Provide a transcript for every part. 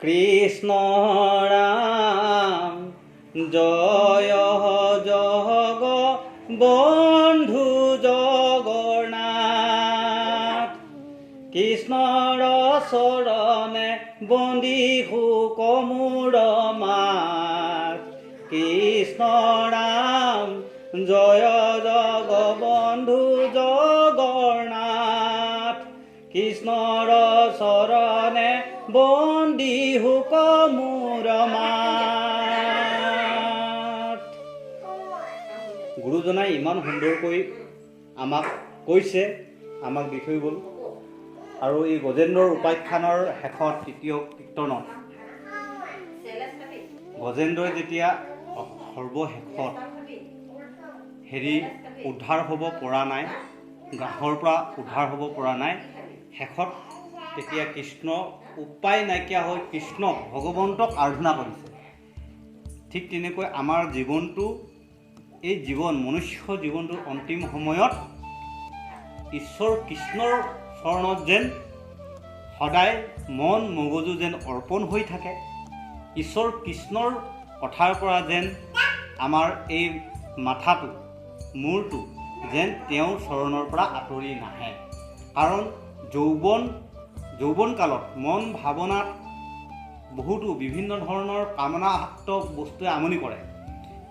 কৃষ্ণ ৰাম জয় জগ বন্ধু জগন্নাথ। কৃষ্ণৰ চৰণে বন্দিছো কমূৰ মাত। কৃষ্ণ ৰাম জয় জগ বন্ধু জগন্নাথ। কৃষ্ণৰ চৰণে বন্দিছো কমূৰ মাত। গুৰুজনাই ইমান সুন্দৰকৈ আমাক কৈছে, আমাক দি থৈ গ'ল। আৰু এই গজেন্দ্ৰৰ উপাখ্যানৰ শেষত তৃতীয় কীৰ্তনত গজেন্দ্ৰই যেতিয়া সৰ্বশেষত উদ্ধাৰ হ'ব পৰা নাই, গ্ৰাহৰ পৰা উদ্ধাৰ হ'ব পৰা নাই, শেষত তেতিয়া কৃষ্ণ উপায় নাইকিয়া হৈ কৃষ্ণক ভগৱন্তক আৰাধনা কৰিছে। ঠিক তেনেকৈ আমাৰ জীৱনটো, এই মনুষ্য জীৱনটোৰ অন্তিম সময়ত ঈশ্বৰ কৃষ্ণৰ চৰণত যেন সদায় মন মগজু যেন অৰ্পণ হৈ থাকে। ঈশ্বৰ কৃষ্ণৰ কথাৰ পৰা যেন আমাৰ এই মাথাটো, মূৰটো যেন তেওঁৰ চৰণৰ পৰা আঁতৰি নাহে। কাৰণ যৌৱন কালত মন ভাৱনাত বহুতো বিভিন্ন ধৰণৰ কামনাসক্ত বস্তুৱে আমনি কৰে।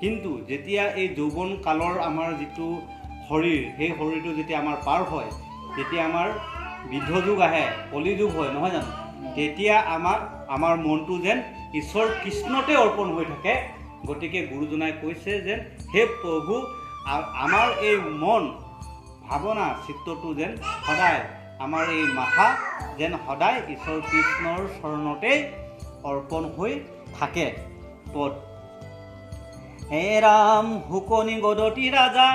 কিন্তু যেতিয়া এই যৌৱন কালৰ আমাৰ যিটো শৰীৰ, সেই শৰীৰটো যেতিয়া আমাৰ পাৰ হয়, যেতিয়া আমাৰ বৃদ্ধ যুগ আহে, কলি যুগ হয়, নহয় জানো, তেতিয়া আমাৰ মনটো যেন ঈশ্বৰ কৃষ্ণতে অৰ্পণ হৈ থাকে। গতিকে গুৰুজনাই কৈছে যেন হে প্ৰভু, আমাৰ এই মন ভাৱনা চিত্তটো যেন সদায়, আমাৰ এই মাথা যেন সদায় ঈশ্বৰ কৃষ্ণৰ চৰণতেই অৰ্পণ হৈ থাকে। পদ হে ৰাম শুকনি গদতি ৰাজা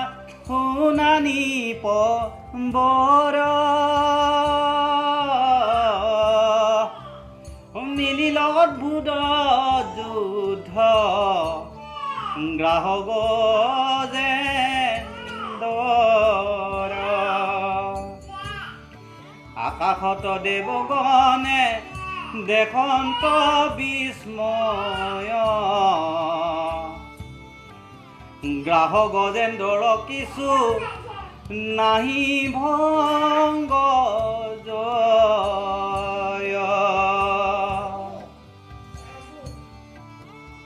শুনানি বৰ মিলিল অদ্ভুত যুদ্ধ গ্ৰাহ গজেন্দ্ৰ। আকাশত দেৱগণে দেখন্ত বিস্ময় গ্ৰাহ গজেন্দ্ৰৰ কিছু নাহি ভংগ জয়।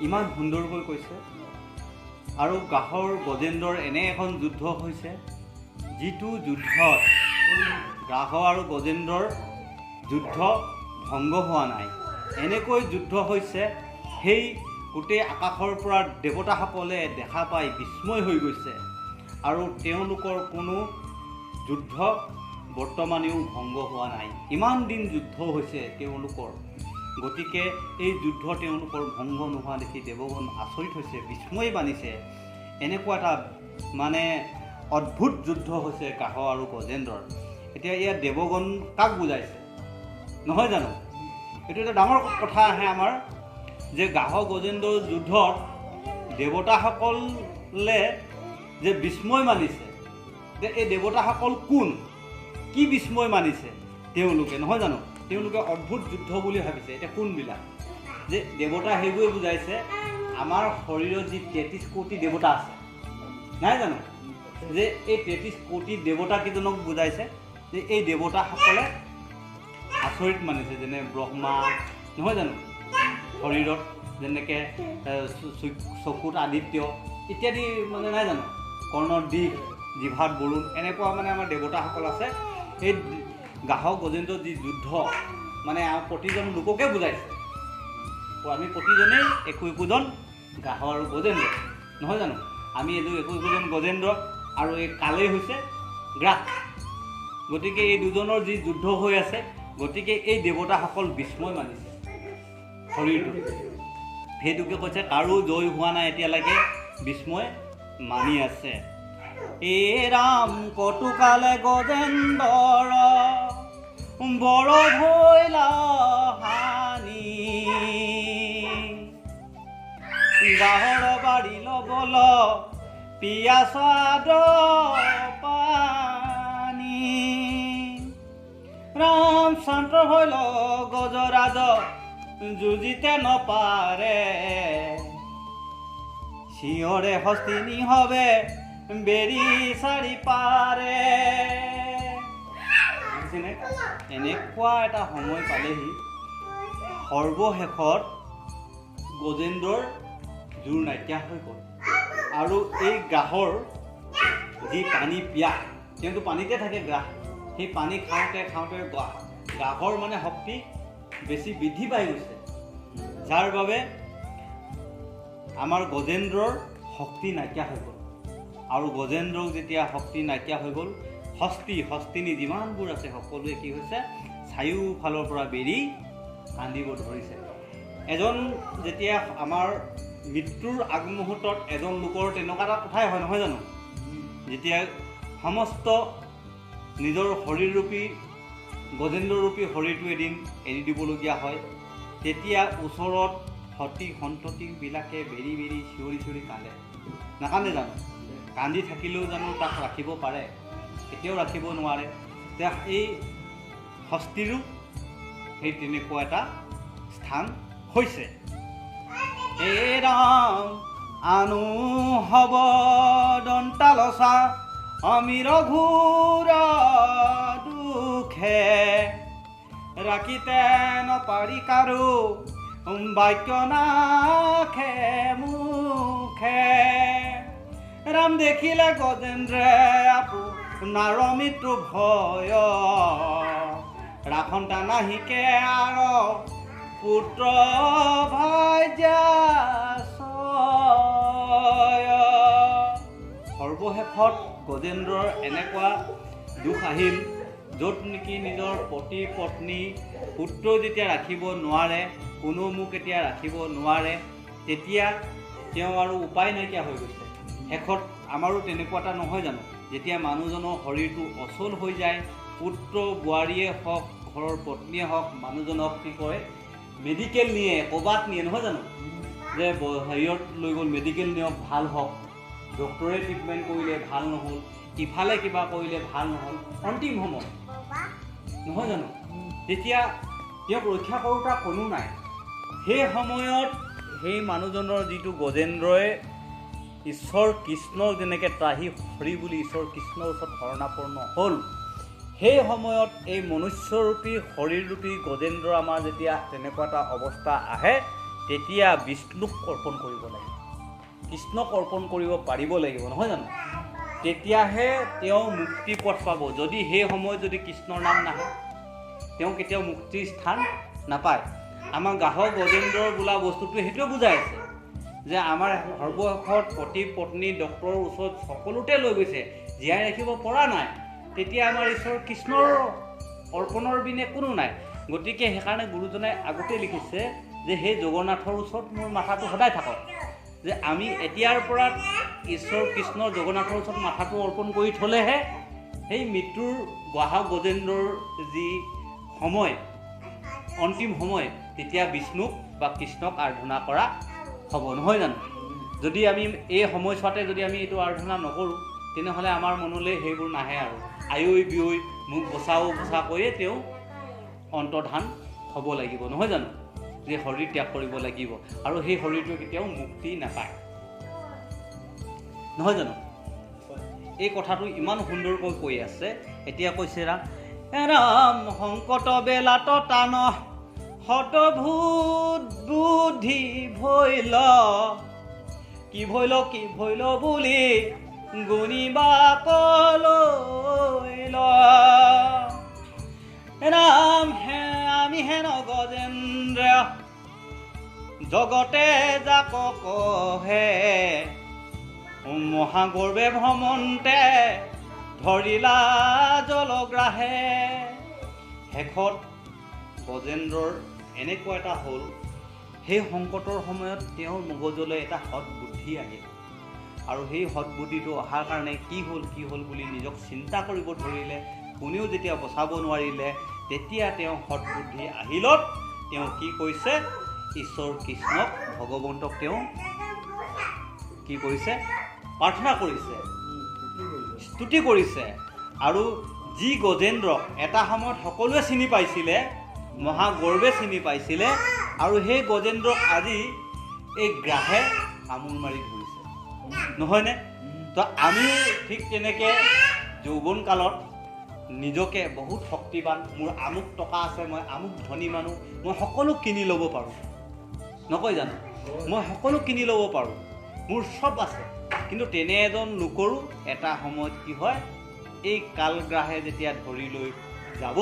ইমান সুন্দৰকৈ কৈছে। আৰু গ্ৰাহৰ গজেন্দ্ৰৰ এনে এখন যুদ্ধ হৈছে, যিটো যুদ্ধত গ্ৰাহ আৰু গজেন্দ্ৰৰ যুদ্ধ ভংগ হোৱা নাই। এনেকৈ যুদ্ধ হৈছে, সেই গোটেই আকাশৰ পৰা দেৱতাসকলে দেখা পাই বিস্ময় হৈ গৈছে। আৰু তেওঁলোকৰ কোনো যুদ্ধ বৰ্তমানেও ভংগ হোৱা নাই। ইমান দিন যুদ্ধ হৈছে তেওঁলোকৰ। গতিকে এই যুদ্ধ তেওঁলোকৰ ভংগ নোহোৱা দেখি দেৱগণ আচৰিত হৈছে, বিস্ময় মানিছে। এনেকুৱা এটা অদ্ভুত যুদ্ধ হৈছে গ্ৰাহ আৰু গজেন্দ্ৰৰ। এতিয়া ইয়াত দেৱগণ কাক বুজাইছে, নহয় জানো? এইটো এটা ডাঙৰ কথা আহে আমাৰ, যে গ্ৰাহ গজেন্দ্ৰৰ যুদ্ধত দেৱতাসকলে যে বিস্ময় মানিছে, যে এই দেৱতাসকল কোন, কি বিস্ময় মানিছে তেওঁলোকে, নহয় জানো? তেওঁলোকে অদ্ভুত যুদ্ধ বুলি ভাবিছে। এতিয়া কোনবিলাক যে দেৱতা, সেইবোৰে বুজাইছে আমাৰ শৰীৰত যি 33 কোটি দেৱতা আছে, নাই জানো, যে এই 33 কোটি দেৱতা কেইজনক বুজাইছে। যে এই দেৱতাসকলে আচৰিত মানিছে, যেনে ব্ৰহ্মা, নহয় জানো, শৰীৰত যেনেকৈ চকুত আদিত্য ইত্যাদি, নাই জানো, কৰ্ণৰ দিশ, জিভাত বৰুণ, এনেকুৱা আমাৰ দেৱতাসকল আছে। এই গ্ৰাহ গজেন্দ্ৰৰ যি যুদ্ধ প্ৰতিজন লোককে বুজাইছে। আমি প্ৰতিজনেই একোজন গ্ৰাহ আৰু গজেন্দ্ৰ, নহয় জানো? আমি একোজন গজেন্দ্ৰ, আৰু এই কালেই হৈছে গ্ৰাহ। গতিকে এই দুজনৰ যি যুদ্ধ হৈ আছে, গতিকে এই দেৱতাসকল বিস্ময় মানিছে শৰীৰটো। সেইটোকে কৈছে কাৰো জয় হোৱা নাই এতিয়ালৈকে, বিস্ময় মানি আছে। এ ৰাম কটুকালে গজেন্দ্ৰ বৰ ভৈলা হানি গাহৰ বাৰী লবল পিয়াসাদ পানী। ৰাম শান্ত হইল গজৰাজ যুঁজিতে নপাৰে চিঞৰে হস্তিনী হবে বেৰি চাৰি পাৰে। এনেকুৱা এটা সময় পালেহি সৰ্বশেষত গজেন্দ্ৰৰ জোৰ নাইকিয়া হৈ গ'ল আৰু এই গ্ৰাহৰ যি পানী পিয়াহ, তেওঁতো পানীতে থাকে গ্ৰাহ, সেই পানী খাওঁতে খাওঁতে গ্ৰাহৰ মানে শক্তি বেছি বৃদ্ধি পাই গৈছে, যাৰ বাবে আমাৰ গজেন্দ্ৰৰ শক্তি নাইকিয়া হৈ গ'ল। আৰু গজেন্দ্ৰক যেতিয়া শক্তি নাইকিয়া হৈ গ'ল, হস্তিনী যিমানবোৰ আছে সকলোৱে কি হৈছে চাৰিওফালৰ পৰা বেৰি কান্দিব ধৰিছে। এজন যেতিয়া আমাৰ মৃত্যুৰ আগমুহূৰ্তত এজন লোকৰ তেনেকুৱা এটা কথাই হয় নহয় জানো, যেতিয়া সমস্ত নিজৰ শৰীৰৰূপী গজেন্দ্ৰৰূপী শৰীৰটো এদিন এৰি দিবলগীয়া হয়, তেতিয়া ওচৰত সতী সন্ততিবিলাকে বেৰি বেৰি চিঞৰি চিঞৰি কান্দে, নাকান্দে জানো? কান্দি থাকিলেও জানো তাক ৰাখিব পাৰে? কেতিয়াও ৰাখিব নোৱাৰে। এতিয়া এই হস্তিৰো সেই তেনেকুৱা এটা স্থান হৈছে। হে ৰাম আনু হব দন্তালচা অমিৰ ঘূৰ দুখে ৰাখিতে নপাৰি কাৰো বাক্য নাখে মুখে। ৰাম দেখিলে গজেন্দ্ৰে আপোনাৰ মৃত্যু ভয় ৰাখন্তা নাহিকে আৰু পুত্ৰ ভাইজা সৰ্বশেষত গজেন্দ্ৰৰ এনেকুৱা দুখ আহিল, য'ত নেকি নিজৰ পতি পত্নী পুত্ৰ যেতিয়া ৰাখিব নোৱাৰে, কোনো মোক এতিয়া ৰাখিব নোৱাৰে, তেতিয়া তেওঁ আৰু উপায় নাইকিয়া হৈ গৈছে। শেষত আমাৰো তেনেকুৱা এটা নহয় জানো, যেতিয়া মানুহজনৰ শৰীৰটো অচল হৈ যায়, পুত্ৰ বোৱাৰীয়ে হওক ঘৰৰ পত্নীয়ে হওক মানুহজনক কি কৰে মেডিকেল নিয়ে, ক'ৰবাত নিয়ে নহয় জানো, যে হেৰিয়ত লৈ গ'ল মেডিকেল নিয়ক ভাল হওক, ডক্টৰে ট্ৰিটমেণ্ট কৰিলে ভাল নহ'ল, ইফালে কিবা কৰিলে ভাল নহ'ল, অন্তিম সময় নহয় জানো, তেতিয়া তেওঁক ৰক্ষা কৰোঁতা কোনো নাই। সেই সময়ত সেই মানুহজনৰ যিটো গজেন্দ্ৰই ঈশ্বৰ কৃষ্ণক যেনেকৈ ত্ৰাহি হৰি বুলি ঈশ্বৰ কৃষ্ণৰ ওচৰত শৰণাপন্ন হ'ল, সেই সময়ত এই মনুষ্যৰূপী শৰীৰৰূপী গজেন্দ্ৰ আমাৰ যেতিয়া তেনেকুৱা এটা অৱস্থা আহে, তেতিয়া বিষ্ণুক অৰ্পণ কৰিব লাগিব, কৃষ্ণক অৰ্পণ কৰিব পাৰিব লাগিব নহয় জানো, তেতিয়াহে তেওঁ মুক্তি পথ পাব। যদি সেই সময়ত যদি কৃষ্ণৰ নাম নাহে, তেওঁ কেতিয়াও মুক্তিৰ স্থান নাপায়। আমাৰ গ্ৰাহক গজেন্দ্ৰৰ বোলা বস্তুটোৱে সেইটোৱে বুজাই আছে যে আমাৰ সৰ্বশেষত পতি পত্নী ডক্টৰৰ ওচৰত সকলোতে লৈ গৈছে, জীয়াই ৰাখিব পৰা নাই, তেতিয়া আমাৰ ঈশ্বৰ কৃষ্ণৰ অৰ্পণৰ বিনে কোনো নাই। গতিকে সেইকাৰণে গুৰুজনে আগতে লিখিছে যে সেই জগন্নাথৰ ওচৰত মোৰ মাথাটো সদায় থাকক, যে আমি এতিয়াৰ পৰা ঈশ্বৰ কৃষ্ণ জগন্নাথৰ ওচৰত মাথাটো অৰ্পণ কৰি থ'লেহে সেই মৃত্যুৰ গ্ৰাহক গজেন্দ্ৰৰ যি সময় অন্তিম সময়, তেতিয়া বিষ্ণুক বা কৃষ্ণক আৰাধনা কৰা হ'ব নহয় জানো। যদি আমি এই সময়ছোৱাতে যদি আমি এইটো আৰাধনা নকৰোঁ, তেনেহ'লে আমাৰ মনলৈ সেইবোৰ নাহে আৰু আয়ৈ বিয়ৈ মোক বচাও বচা কৈয়ে তেওঁ অন্তৰ্ধান হ'ব লাগিব নহয় জানো, যে শৰীৰ ত্যাগ কৰিব লাগিব, আৰু সেই শৰীৰটোৱে কেতিয়াও মুক্তি নাপায় নহয় জানো। এই কথাটো ইমান সুন্দৰকৈ কৈ আছে। এতিয়া কৈছে ৰাম সংকট বেলাত টান হতভূত বুদ্ধি ভৈল, কি ভৈল বুলি গুণিবা কলৈল। ৰাম হে আমি হেন গজেন্দ্ৰ জগতে যাক কহে, মহাগৰ্বে ভ্ৰমন্তে ধৰিলা জলগ্ৰাহে। শেষত গজেন্দ্ৰৰ এনেকুৱা এটা হ'ল, সেই সংকটৰ সময়ত তেওঁৰ মগজলৈ এটা সৎ বুদ্ধি আহিল, আৰু সেই সৎ বুদ্ধিটো অহাৰ কাৰণে কি হ'ল বুলি নিজক চিন্তা কৰিব ধৰিলে। কোনেও যেতিয়া বচাব নোৱাৰিলে, তেতিয়া তেওঁ সৎ বুদ্ধি আহিলত তেওঁ কি কৈছে, ঈশ্বৰ কৃষ্ণক ভগৱন্তক তেওঁ কি কৰিছে, প্ৰাৰ্থনা কৰিছে, স্তুতি কৰিছে। আৰু যি গজেন্দ্ৰক এটা সময়ত সকলোৱে চিনি পাইছিলে, মহাগৰ্বে চিনি পাইছিলে, আৰু সেই গজেন্দ্ৰক আজি এই গ্ৰাহে কামোৰ মাৰি ধৰিছে, নহয়নে? তো আমিও ঠিক তেনেকৈ যৌৱন কালত নিজকে বহুত শক্তিবান, মোৰ আমুক টকা আছে, মই আমুক ধনী মানুহ, মই সকলো কিনি ল'ব পাৰোঁ, নকয় জানো? মই সকলো কিনি ল'ব পাৰোঁ, মোৰ চব আছে। কিন্তু তেনে এজন লোকৰো এটা সময়ত কি হয়, এই কালগ্ৰাহে যেতিয়া ধৰি লৈ যাব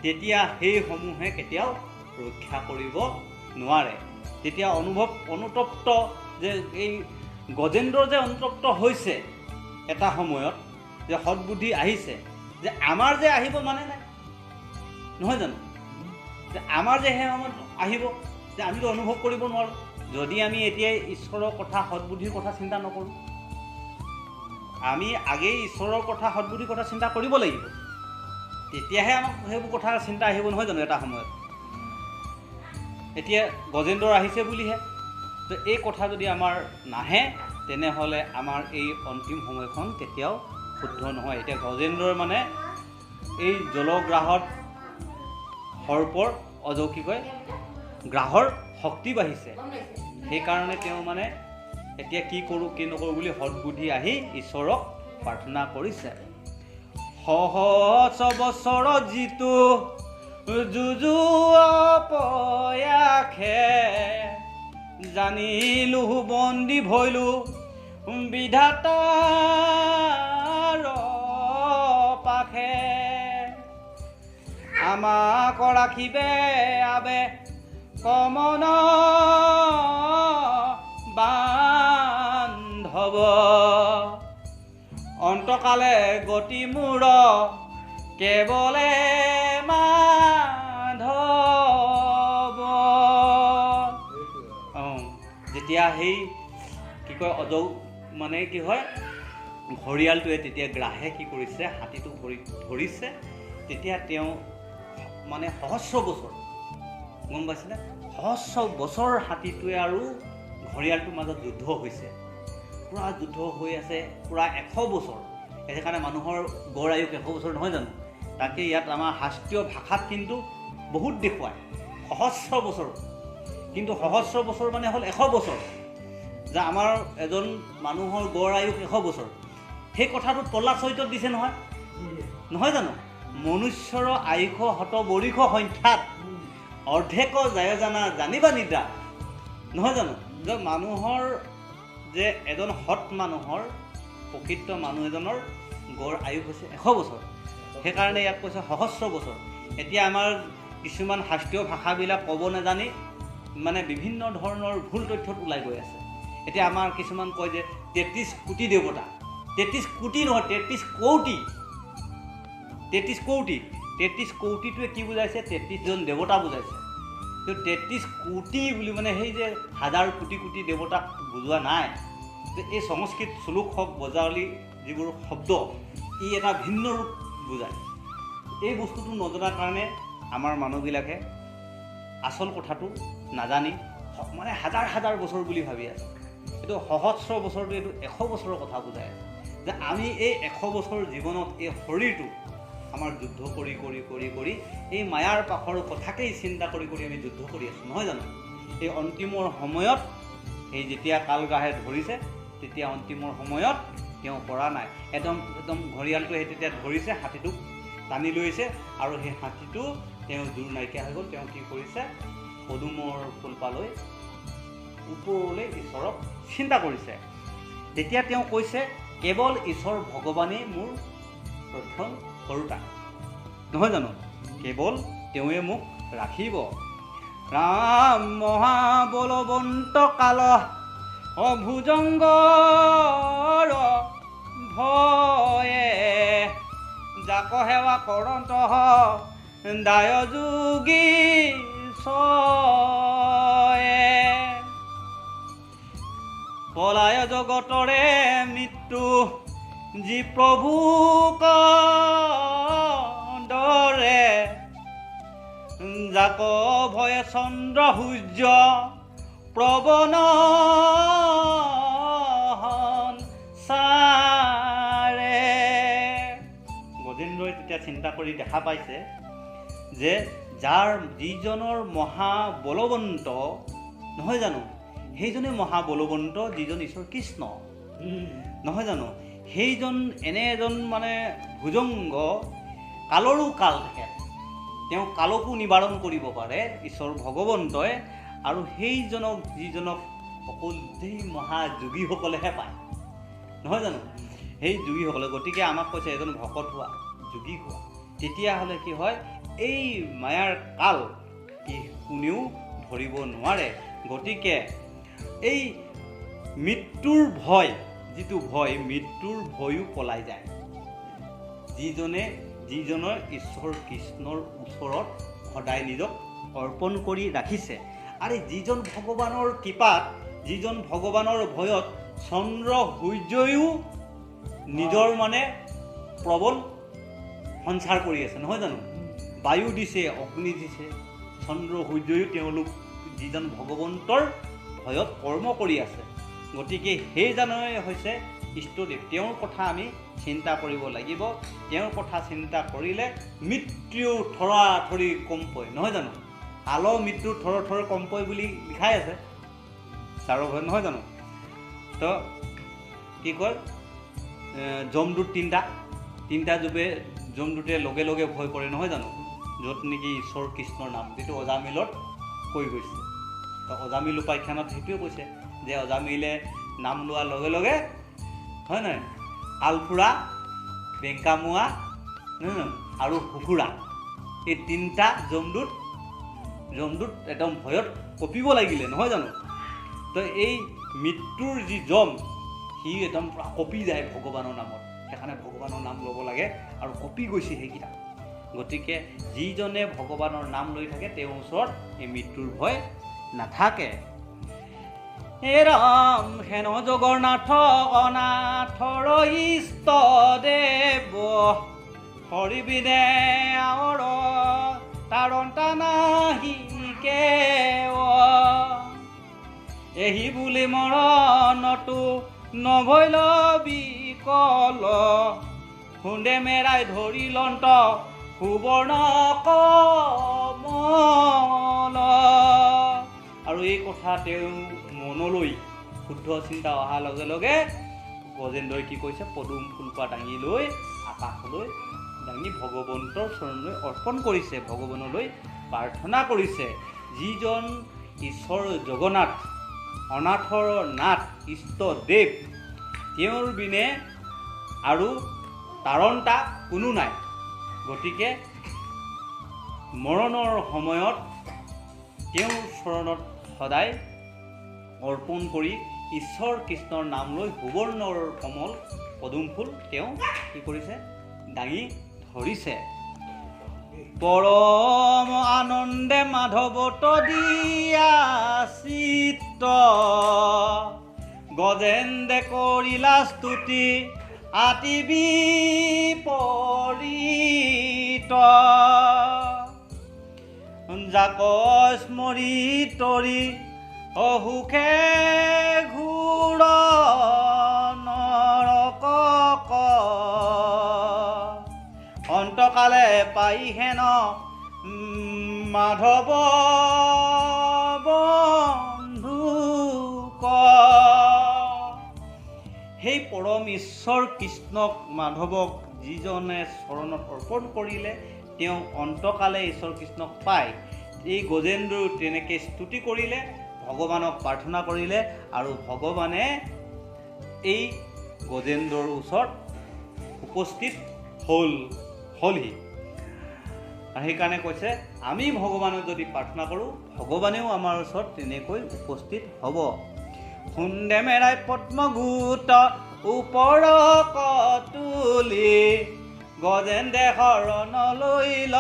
তেতিয়া সেইসমূহে কেতিয়াও ৰক্ষা কৰিব নোৱাৰে। তেতিয়া অনুতপ্ত যে এই গজেন্দ্ৰ যে অনুতপ্ত হৈছে এটা সময়ত, যে সৎবুদ্ধি আহিছে, যে আমাৰ যে আহিব মানে নাই, নহয় জানো? যে আমাৰ যে সেই সময়ত আহিব, যে আমিতো অনুভৱ কৰিব নোৱাৰোঁ যদি আমি এতিয়াই ঈশ্বৰৰ কথা, সৎবুদ্ধিৰ কথা চিন্তা নকৰোঁ। আমি আগেই ঈশ্বৰৰ কথা, সৎবুদ্ধিৰ কথা চিন্তা কৰিব লাগিব, তেতিয়াহে আমাক সেইবোৰ কথা চিন্তা আহিব, নহয় জানো? এটা সময়ত এতিয়া গজেন্দ্ৰ আহিছে বুলিহে, তো এই কথা যদি আমাৰ নাহে তেনেহ'লে আমাৰ এই অন্তিম সময়খন কেতিয়াও শুদ্ধ নহয়। এতিয়া গজেন্দ্ৰৰ মানে এই জলগ্ৰাহত সৰ্পৰ কি কয়, গ্ৰাহৰ শক্তি বাঢ়িছে, সেইকাৰণে তেওঁ মানে এতিয়া কি কৰোঁ কি নকৰোঁ বুলি সৎবুদ্ধি আহি ঈশ্বৰক প্ৰাৰ্থনা কৰিছে। সহস্ৰ বছৰ যিটো যুঁজুৱা প্ৰয়াসে, জানিলো বন্দী ভৈলো বিধাতাৰ পাশে, আমাক ৰাখিবে আবে কমন বান্ধৱ, অন্তকালে গতি মূৰ কেৱলে মাধৱ। যেতিয়া সেই কি কয় মানে কি হয়, ঘৰিয়ালটোৱে তেতিয়া গ্ৰাহে কি কৰিছে, হাতীটো ধৰিছে, তেতিয়া তেওঁ মানে সহস্ৰ বছৰ, গম পাইছেনে, সহস্ৰ বছৰ হাতীটোৱে আৰু ঘৰিয়ালটোৰ মাজত যুদ্ধ হৈছে, পূৰা যুদ্ধ হৈ আছে, পূৰা 100 বছৰ। সেইকাৰণে মানুহৰ গড় আয়ুস 100 বছৰ, নহয় জানো? তাকে ইয়াত আমাৰ শাস্ত্ৰীয় ভাষাত কিন্তু বহুত দেখুৱায় সহস্ৰ বছৰ, কিন্তু সহস্ৰ বছৰ মানে হ'ল 100 বছৰ, যে আমাৰ এজন মানুহৰ গড় আয়ুস 100 বছৰ। সেই কথাটো তলা চৰিত্ৰত দিছে নহয়, নহয় জানো? মনুষ্যৰ আয়ুষ শত বৰিষ সংখ্যাত অৰ্ধেক যায় জানা জানিবা নিদ্ৰা, নহয় জানো? যে মানুহৰ যে এজন সৎ মানুহৰ, প্ৰকৃত মানুহ এজনৰ গড় আয়ুস হৈছে 100 বছৰ, সেইকাৰণে ইয়াত কৈছে সহস্ৰ বছৰ। এতিয়া আমাৰ কিছুমান শাস্ত্ৰীয় ভাষাবিলাক ক'ব নাজানি মানে বিভিন্ন ধৰণৰ ভুল তথ্যত ওলাই গৈ আছে। এতিয়া আমাৰ কিছুমান কয় যে 33 কোটি দেৱতা, 33 কোটি নহয়, 33 কৌটি। 33 কৌটি, 33 কৌটিটোৱে কি বুজাইছে? 33 জন দেৱতা বুজাইছে। তো 33 কোটি বুলি মানে সেই যে হাজাৰ কোটি কোটি দেৱতাক বুজোৱা নাই। যে এই সংস্কৃত শ্লোক হওক, বজাৱলী যিবোৰ শব্দ, ই এটা ভিন্ন ৰূপ বুজায়। এই বস্তুটো নজনাৰ কাৰণে আমাৰ মানুহবিলাকে আচল কথাটো নাজানি মানে হাজাৰ হাজাৰ বছৰ বুলি ভাবি আছে। এইটো সহস্ৰ বছৰটো, এইটো 100 বছৰৰ কথা বুজাই আছে, যে আমি এই 100 বছৰ জীৱনত এই শৰীৰটো আমাৰ যুদ্ধ কৰি কৰি কৰি কৰি এই মায়াৰ পাশৰ কথাকেই চিন্তা কৰি কৰি আমি যুদ্ধ কৰি আছোঁ, নহয় জানো? এই অন্তিমৰ সময়ত এই যেতিয়া কালগ্ৰাহে ধৰিছে, তেতিয়া অন্তিমৰ সময়ত তেওঁ পৰা নাই। একদম ঘৰিয়ালটোৱে তেতিয়া ধৰিছে, হাতীটোক টানি লৈছে, আৰু সেই হাতীটো তেওঁ জোৰ নাইকিয়া হৈ গ'ল। তেওঁ কি কৰিছে? পদুমৰ ফুলপালৈ ওপৰলৈ ঈশ্বৰক চিন্তা কৰিছে। তেতিয়া তেওঁ কৈছে, কেৱল ঈশ্বৰ ভগৱানেই মোৰ ৰক্ষণ কৰোতা, নহয় জানো? কেৱল তেওঁৱে মোক ৰাখিব। ৰাম মহাবলৱন্ত কাল অভুজংগৰ ভয়ে, যাক সেৱা কৰন্ত দায় যোগী ছয়ে, পলায় জগতৰে মৃত্যু যি প্ৰভু দৰে, যাক ভয়ে চন্দ্ৰ সূৰ্য প্ৰবন চাৰে। গজেন্দ্ৰই তেতিয়া চিন্তা কৰি দেখা পাইছে যে যিজনৰ মহাবলৱন্ত নহয় জানো, সেইজনে মহাবলৱন্ত যিজন ঈশ্বৰ কৃষ্ণ নহয় জানো, সেইজন এনে এজন মানে ভুজংগ, কালৰো কাল থাকে, তেওঁ কালকো নিবাৰণ কৰিব পাৰে ঈশ্বৰ ভগৱন্তই, আৰু সেইজনক যিজনক অকল সেই মহাযোগীসকলেহে পায় নহয় জানো, সেই যোগীসকলে। গতিকে আমাক কৈছে এজন ভকত হোৱা, যোগী হোৱা, তেতিয়াহ'লে কি হয়, এই মায়াৰ কাল কোনেও ধৰিব নোৱাৰে। গতিকে এই মৃত্যুৰ ভয়, যিটো ভয়, মৃত্যুৰ ভয়ো পলাই যায় যিজনৰ ঈশ্বৰ কৃষ্ণৰ ওচৰত সদায় নিজক অৰ্পণ কৰি ৰাখিছে। আৰু যিজন ভগৱানৰ কৃপাত, যিজন ভগৱানৰ ভয়ত চন্দ্ৰ সূৰ্যয়ো নিজৰ মানে প্ৰবল সঞ্চাৰ কৰি আছে নহয় জানো, বায়ু দিছে, অগ্নি দিছে, চন্দ্ৰ সূৰ্যয়ো তেওঁলোক যিজন ভগৱন্তৰ ভয়ত কৰ্ম কৰি আছে। গতিকে সেইজনেই হৈছে ইষ্টদেৱ। তেওঁৰ কথা আমি চিন্তা কৰিব লাগিব। তেওঁৰ কথা চিন্তা কৰিলে মৃত্যু থৰাথৰি কম্পয় নহয় জানো, কাল মৃত্যু থৰ কম্পয় বুলি লিখাই আছে চাৰভয় নহয় জানো। তো কি কয়, যমদূত তিনিটা যমদূতে লগে লগে ভয় কৰে নহয় জানো, য'ত নেকি ঈশ্বৰ কৃষ্ণৰ নাম, যিটো অজামিলত কৈ গৈছে। তো অজামিল উপাখ্যানত সেইটোৱে কৈছে যে অজামিলে নাম লোৱাৰ লগে লগে হয় নহয়, আলফুৰা, বেংকামোৱা আৰু শুকুৰা, এই তিনিটা যমদূত একদম ভয়ত কঁপিব লাগিলে নহয় জানো। তো এই মৃত্যুৰ যি যম, সি একদম পূৰা কঁপি যায় ভগৱানৰ নামত, সেইকাৰণে ভগৱানৰ নাম ল'ব লাগে, আৰু কঁপি গৈছে সেইকেইটা। গতিকে যিজনে ভগৱানৰ নাম লৈ থাকে তেওঁৰ ওচৰত এই মৃত্যুৰ ভয় নাথাকে। হে ৰাম হেন জগন্নাথ অনাথৰ ইষ্ট দেৱ, হৰিবিনে আৱৰ তাৰণতা নাহি কেৱ, এহি বুলি মৰণতো নভৈল বিকল, খুন্দে মেৰাই ধৰি লন্ত সুবৰ্ণ কমল। আৰু এই কথা তেওঁ মনলৈ শুদ্ধ চিন্তা অহাৰ লগে লগে গজেন্দ্ৰই কি কৈছে, পদুম ফুলপাহ দাঙি লৈ আকাশলৈ দাঙি ভগৱন্তৰ চৰণলৈ অৰ্পণ কৰিছে, ভগৱানলৈ প্ৰাৰ্থনা কৰিছে। যিজন ঈশ্বৰ জগন্নাথ, অনাথৰ নাথ, ইষ্টদেৱ, তেওঁৰ বিনে আৰু তাৰণতা কোনো নাই। গতিকে মৰণৰ সময়ত তেওঁৰ চৰণত সদায় অৰ্পণ কৰি ঈশ্বৰ কৃষ্ণৰ নাম লৈ সুবৰ্ণৰ কমল পদুম ফুল তেওঁ কি কৰিছে, দাঙি ধৰিছে। পৰম আনন্দে মাধৱত দিয়া চিত্ত, গজেন্দ্ৰে কৰিলা স্তুতি আতি বিপৰীত, যাক স্মৰি তৰি অসুখে ঘূৰ নৰক, অন্তকালে পাই হেন মাধৱ বন্ধুক। সেই পৰম ঈশ্বৰ কৃষ্ণক, মাধৱক যিজনে চৰণত অৰ্পণ কৰিলে তেওঁ অন্তকালে ঈশ্বৰ কৃষ্ণক পায়। এই গজেন্দ্ৰও তেনেকৈ স্তুতি কৰিলে, ভগৱানক প্ৰাৰ্থনা কৰিলে, আৰু ভগৱানে এই গজেন্দ্ৰৰ ওচৰত উপস্থিত হ'লহি। আৰু সেইকাৰণে কৈছে আমি ভগৱানক যদি প্ৰাৰ্থনা কৰোঁ, ভগৱানেও আমাৰ ওচৰত তেনেকৈ উপস্থিত হ'ব। খুন্দে মেৰাই পদ্মগুট ওপৰক তুলি, গজেন্দ্ৰে শৰণ লৈল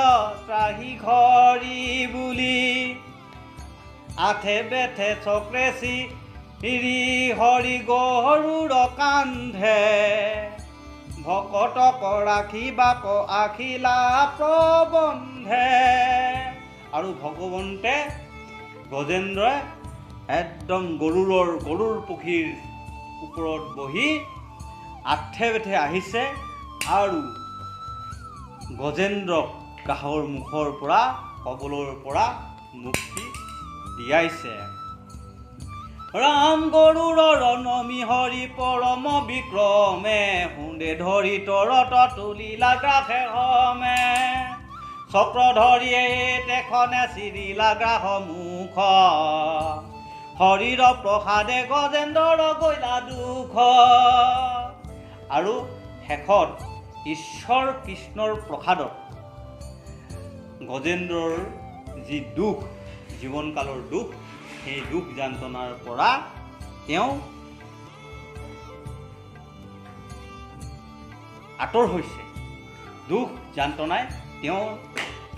ত্ৰাহি ঘৰি বুলি, আঠে বেঠে চক্ৰেচি হৰি গৰুৰ কান্ধে, ভকতক ৰাখিবাক আখিলা প্ৰবন্ধে। আৰু ভগৱন্তে গজেন্দ্ৰই একদম গৰুৰ পক্ষীৰ ওপৰত বহি আঠে বেঠে আহিছে, আৰু গজেন্দ্ৰক কাহৰ মুখৰ পৰা কবলৰ পৰা মুক্তি দিয়াইছে। ৰাম গৰুড়ৰ নমি হৰি পৰম বিক্ৰমে, সুন্দে ধৰি তৰত তুলিলা গ্ৰাসে হমে। চক্ৰধৰিয়ে তেখনে চিৰিলা গ্ৰাস মুখ, হৰিৰ প্ৰসাদে গজেন্দ্ৰৰ গৈলা দুখ। আৰু শেষত ঈশ্বৰ কৃষ্ণৰ প্ৰসাদত গজেন্দ্ৰৰ যি দুখ, জীৱনকালৰ দুখ, সেই দুখ যান্ত্ৰণাৰ পৰা তেওঁ আঁতৰ হৈছে। দুখ যান্ত্ৰণাই তেওঁ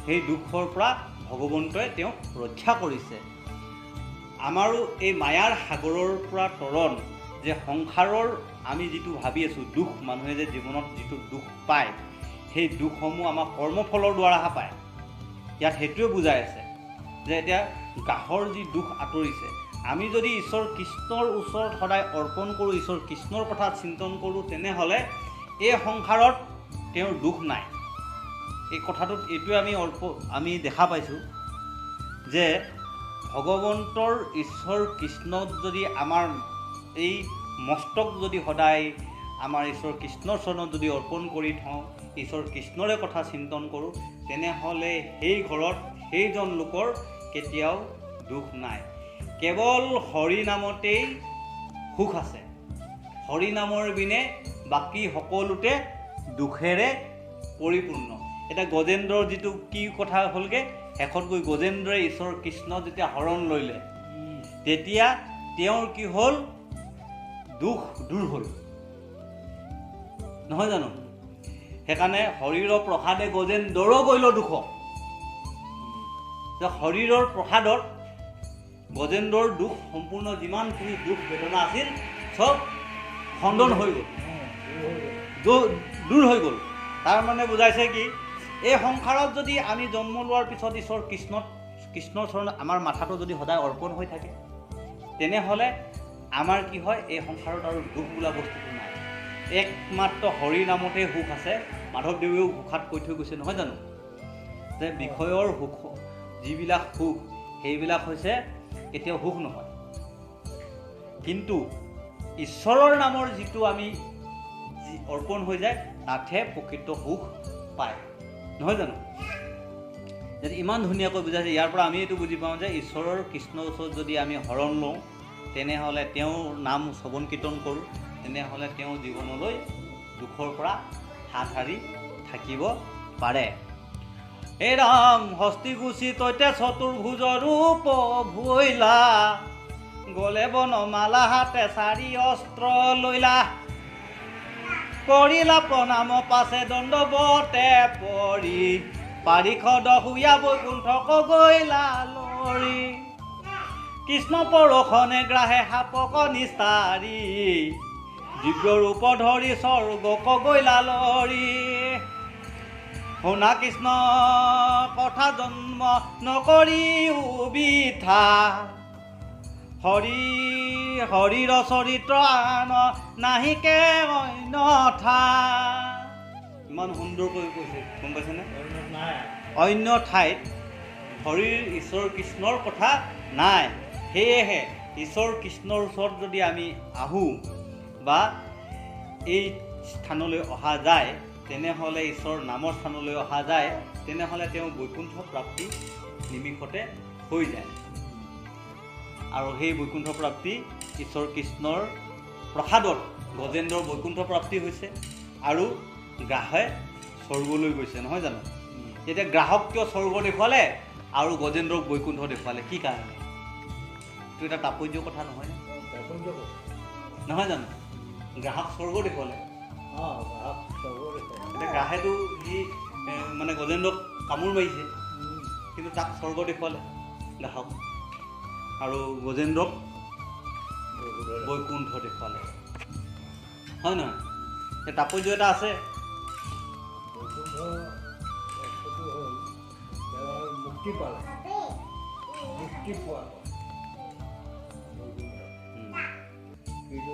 সেই দুখৰ পৰা ভগৱন্তই তেওঁক ৰক্ষা কৰিছে। আমাৰো এই মায়াৰ সাগৰৰ পৰা তৰণ, যে সংসাৰৰ আমি যিটো ভাবি আছোঁ দুখ, মানুহে যে জীৱনত যিটো দুখ পায়, সেই দুখসমূহ আমাৰ কৰ্মফলৰ দ্বাৰাহে পায়। ইয়াত সেইটোৱে বুজাই আছে যে এতিয়া গ্ৰাহৰ যি দুখ আঁতৰিছে, আমি যদি ঈশ্বৰ কৃষ্ণৰ ওচৰত সদায় অৰ্পণ কৰোঁ, ঈশ্বৰ কৃষ্ণৰ কথা চিন্তন কৰোঁ, তেনেহ'লে এই সংসাৰত তেওঁৰ দুখ নাই। এই কথাটোত এইটোৱে আমি দেখা পাইছোঁ যে ভগৱন্তৰ ঈশ্বৰ কৃষ্ণত যদি আমাৰ এই মস্তক যদি সদায় আমাৰ ঈশ্বৰ কৃষ্ণৰ চৰণত যদি অৰ্পণ কৰি থওঁ, ঈশ্বৰ কৃষ্ণৰে কথা চিন্তন কৰোঁ, তেনেহ'লে সেই ঘৰত সেইজন লোকৰ কেতিয়াও দুখ নাই। কেৱল হৰি নামতেই সুখ আছে। হৰি নামৰ বিনে বাকী সকলোতে দুখেৰে পৰিপূৰ্ণ। এতিয়া গজেন্দ্ৰৰ যিটো কি কথা হ'লগৈ, শেষত গৈ গজেন্দ্ৰই ঈশ্বৰ কৃষ্ণ যেতিয়া হৰণ ল'লে, তেতিয়া তেওঁৰ কি হ'ল, দুখ দূৰ হ'ল, নহয় জানো? সেইকাৰণে শৰীৰৰ প্ৰসাদে গজেন্দ্ৰৰ গৈল দুখ। শৰীৰৰ প্ৰসাদত গজেন্দ্ৰৰ দুখ সম্পূৰ্ণ যিমানখিনি দুখ বেদনা আছিল চব খণ্ডন হৈ গ'ল, দূৰ হৈ গ'ল। তাৰ মানে বুজাইছে কি, এই সংসাৰত যদি আমি জন্ম লোৱাৰ পিছত ঈশ্বৰ কৃষ্ণৰ চৰণত আমাৰ মাথাটো যদি সদায় অৰ্পণ হৈ থাকে, তেনেহ'লে আমাৰ কি হয়, এই সংসাৰত আৰু দুখ বোলা বস্তুটো নাই। একমাত্ৰ হৰি নামতেই সুখ আছে। মাধৱদেৱেও ঘোষাত কৈ থৈ গৈছে, নহয় জানো, যে বিষয়ৰ সুখ, যিবিলাক সুখ সেইবিলাক হৈছে কেতিয়াও সুখ নহয়, কিন্তু ঈশ্বৰৰ নামৰ যিটো আমি অৰ্পণ হৈ যায় তাতহে প্ৰকৃত সুখ পায়, নহয় জানো? যদি ইমান ধুনীয়াকৈ বুজাইছে, ইয়াৰ পৰা আমি এইটো বুজি পাওঁ যে ঈশ্বৰৰ কৃষ্ণৰ ওচৰত যদি আমি শৰণ লওঁ, তেনেহ'লে তেওঁৰ নাম শ্ৰৱণ কীৰ্তন কৰোঁ, তেনেহ'লে তেওঁ জীৱনলৈ দুখৰ পৰা হাত সাৰি থাকিব পাৰে। হে ৰাম হস্তি গুচি তৈতে চতুৰ্ভুজ ৰূপ ভৈলা, গলে বনমালা হাতে চাৰি অস্ত্ৰ লৈলা, কৰিলা প্ৰণাম পাছে দণ্ডবতে পৰি, পাৰিষদ শুয়া বৈকুণ্ঠক গৈলা লৰি, কৃষ্ণ পৰশনে গ্ৰাহে সাপক নিস্তাৰি, দিব্য ৰূপ ধৰি স্বৰ্গক গৈলা লৰি, শুনা কৃষ্ণ কথা জন্ম নকৰি উবিঠা, হৰিৰ চৰিত্ৰ আন নাহিকে অন্যথা। ইমান সুন্দৰকৈ কৈছে, গম পাইছেনে? অন্য ঠাইত হৰিৰ ঈশ্বৰ কৃষ্ণৰ কথা নাই। সেয়েহে ঈশ্বৰ কৃষ্ণৰ ওচৰত যদি আমি আহোঁ বা এই স্থানলৈ অহা যায়, তেনেহ'লে ঈশ্বৰৰ নামৰ স্থানলৈ অহা যায়, তেনেহ'লে তেওঁ বৈকুণ্ঠ প্ৰাপ্তি নিমিষতে হৈ যায়। আৰু সেই বৈকুণ্ঠ প্ৰাপ্তি ঈশ্বৰ কৃষ্ণৰ প্ৰসাদত গজেন্দ্ৰৰ বৈকুণ্ঠ প্ৰাপ্তি হৈছে আৰু গ্ৰাহে স্বৰ্গলৈ গৈছে, নহয় জানো? এতিয়া গ্ৰাহক কিয় স্বৰ্গ দেখুৱালে আৰু গজেন্দ্ৰক বৈকুণ্ঠ দেখুৱালে, কি কাৰণে? এইটো এটা তাৎপৰ্য কথা নহয়, নহয় জানো? গ্ৰাহক স্বৰ্গ দেখুৱালে, গ্ৰাহেতো যি মানে গজেন্দ্ৰক কামোৰ মাৰিছে, কিন্তু তাক স্বৰ্গ দেখুৱালে গ্ৰাহক, আৰু গজেন্দ্ৰক বৈকুণ্ঠ দেখুৱালে, হয় নহয়? এই তাৎপৰ্য এটা আছে। মুক্তি পোৱা কিন্তু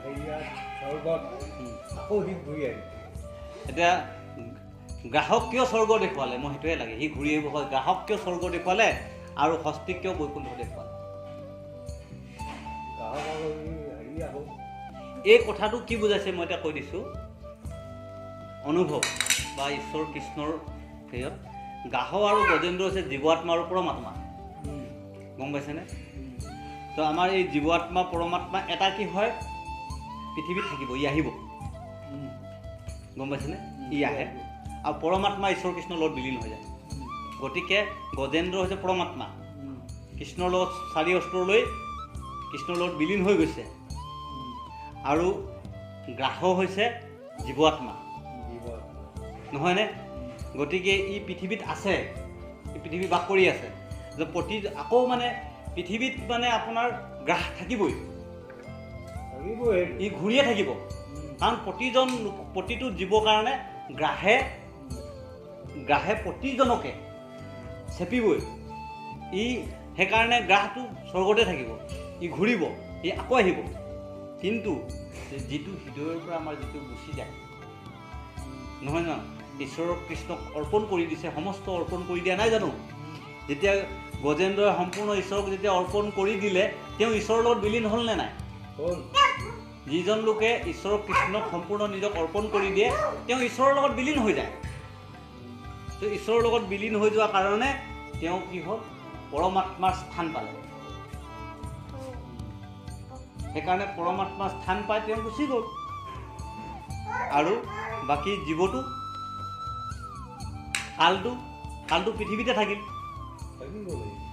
হেৰিয়াত স্বৰ্গত আকৌ সি ঘূৰি আহিল। এতিয়া গ্ৰাহক কিয় স্বৰ্গ দেখুৱালে, মই সেইটোৱে লাগে। সি ঘূৰি আহিব হয়, গ্ৰাহক কিয় স্বৰ্গ দেখুৱালে আৰু হস্তিক কিয় বৈকুণ্ঠ দেখুৱালে। গ্ৰাহক আৰু হেৰি আকৌ এই কথাটো কি বুজাইছে মই এতিয়া কৈ দিছোঁ। অনুভৱ বা ঈশ্বৰ কৃষ্ণৰ হেৰিয়ত গ্ৰাহক আৰু গজেন্দ্ৰ হৈছে জীৱাত্মা আৰু পৰমাত্মা, গম পাইছেনে? তো আমাৰ এই জীৱাত্মা পৰমাত্মা এটা কি হয়, পৃথিৱীত থাকিব, ই আহিব, গম পাইছেনে? ই আহে আৰু পৰমাত্মা ঈশ্বৰ কৃষ্ণৰ লগত বিলীন হৈ যায়। গতিকে গজেন্দ্ৰ হৈছে পৰমাত্মা, কৃষ্ণৰ লগত 4 অস্ত্ৰ লৈ কৃষ্ণৰ লগত বিলীন হৈ গৈছে, আৰু গ্ৰাহক হৈছে জীৱাত্মা, নহয়নে? গতিকে ই পৃথিৱীত আছে, ই পৃথিৱী বাস কৰি আছে। যে আকৌ মানে পৃথিৱীত মানে আপোনাৰ গ্ৰাস থাকিবই, ই ঘূৰিয়ে থাকিব। কাৰণ প্ৰতিটো জীৱৰ কাৰণে গ্ৰাহে প্ৰতিজনকে চেপিবই। ই সেইকাৰণে গ্ৰাহটো স্বৰ্গতে থাকিব, ই ঘূৰিব, ই আকৌ আহিব। কিন্তু যিটো হৃদয়ৰ পৰা আমাৰ যিটো গুচি যায়, নহয় জানো? ঈশ্বৰক কৃষ্ণক অৰ্পণ কৰি দিছে, সমস্ত অৰ্পণ কৰি দিয়া নাই জানো? যেতিয়া গজেন্দ্ৰই সম্পূৰ্ণ ঈশ্বৰক যেতিয়া অৰ্পণ কৰি দিলে, তেওঁ ঈশ্বৰৰ লগত বিলীন হ'ল নে নাই? যিজন লোকে ঈশ্বৰক কৃষ্ণক সম্পূৰ্ণ নিজক অৰ্পণ কৰি দিয়ে, তেওঁ ঈশ্বৰৰ লগত বিলীন হৈ যায়। তো ঈশ্বৰৰ লগত বিলীন হৈ যোৱাৰ কাৰণে তেওঁ কি হ'ল, পৰমাত্মাৰ স্থান পালে। সেইকাৰণে পৰমাত্মাৰ স্থান পাই তেওঁ গুচি গ'ল। আৰু বাকী জীৱটো কালটো পৃথিৱীতে থাকিল,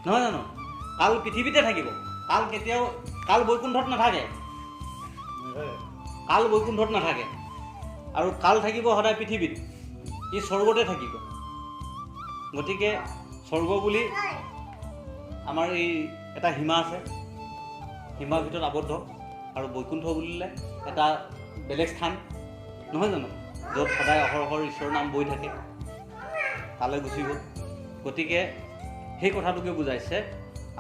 নহয় জানো? কাল পৃথিৱীতে থাকিব। কাল বৈকুণ্ঠত নাথাকে, কাল বৈকুণ্ঠত নাথাকে, আৰু কাল থাকিব সদায় পৃথিৱীত, ই স্বৰ্গতে থাকিব। গতিকে স্বৰ্গ বুলি আমাৰ এই এটা সীমা আছে, সীমাৰ ভিতৰত আবদ্ধ, আৰু বৈকুণ্ঠ বুলিলে এটা বেলেগ স্থান, নহয় জানো? য'ত সদায় অহৰহৰ ঈশ্বৰৰ নাম বৈ থাকে, তালৈ গুচি গ'ল। গতিকে সেই কথাটোকে বুজাইছে।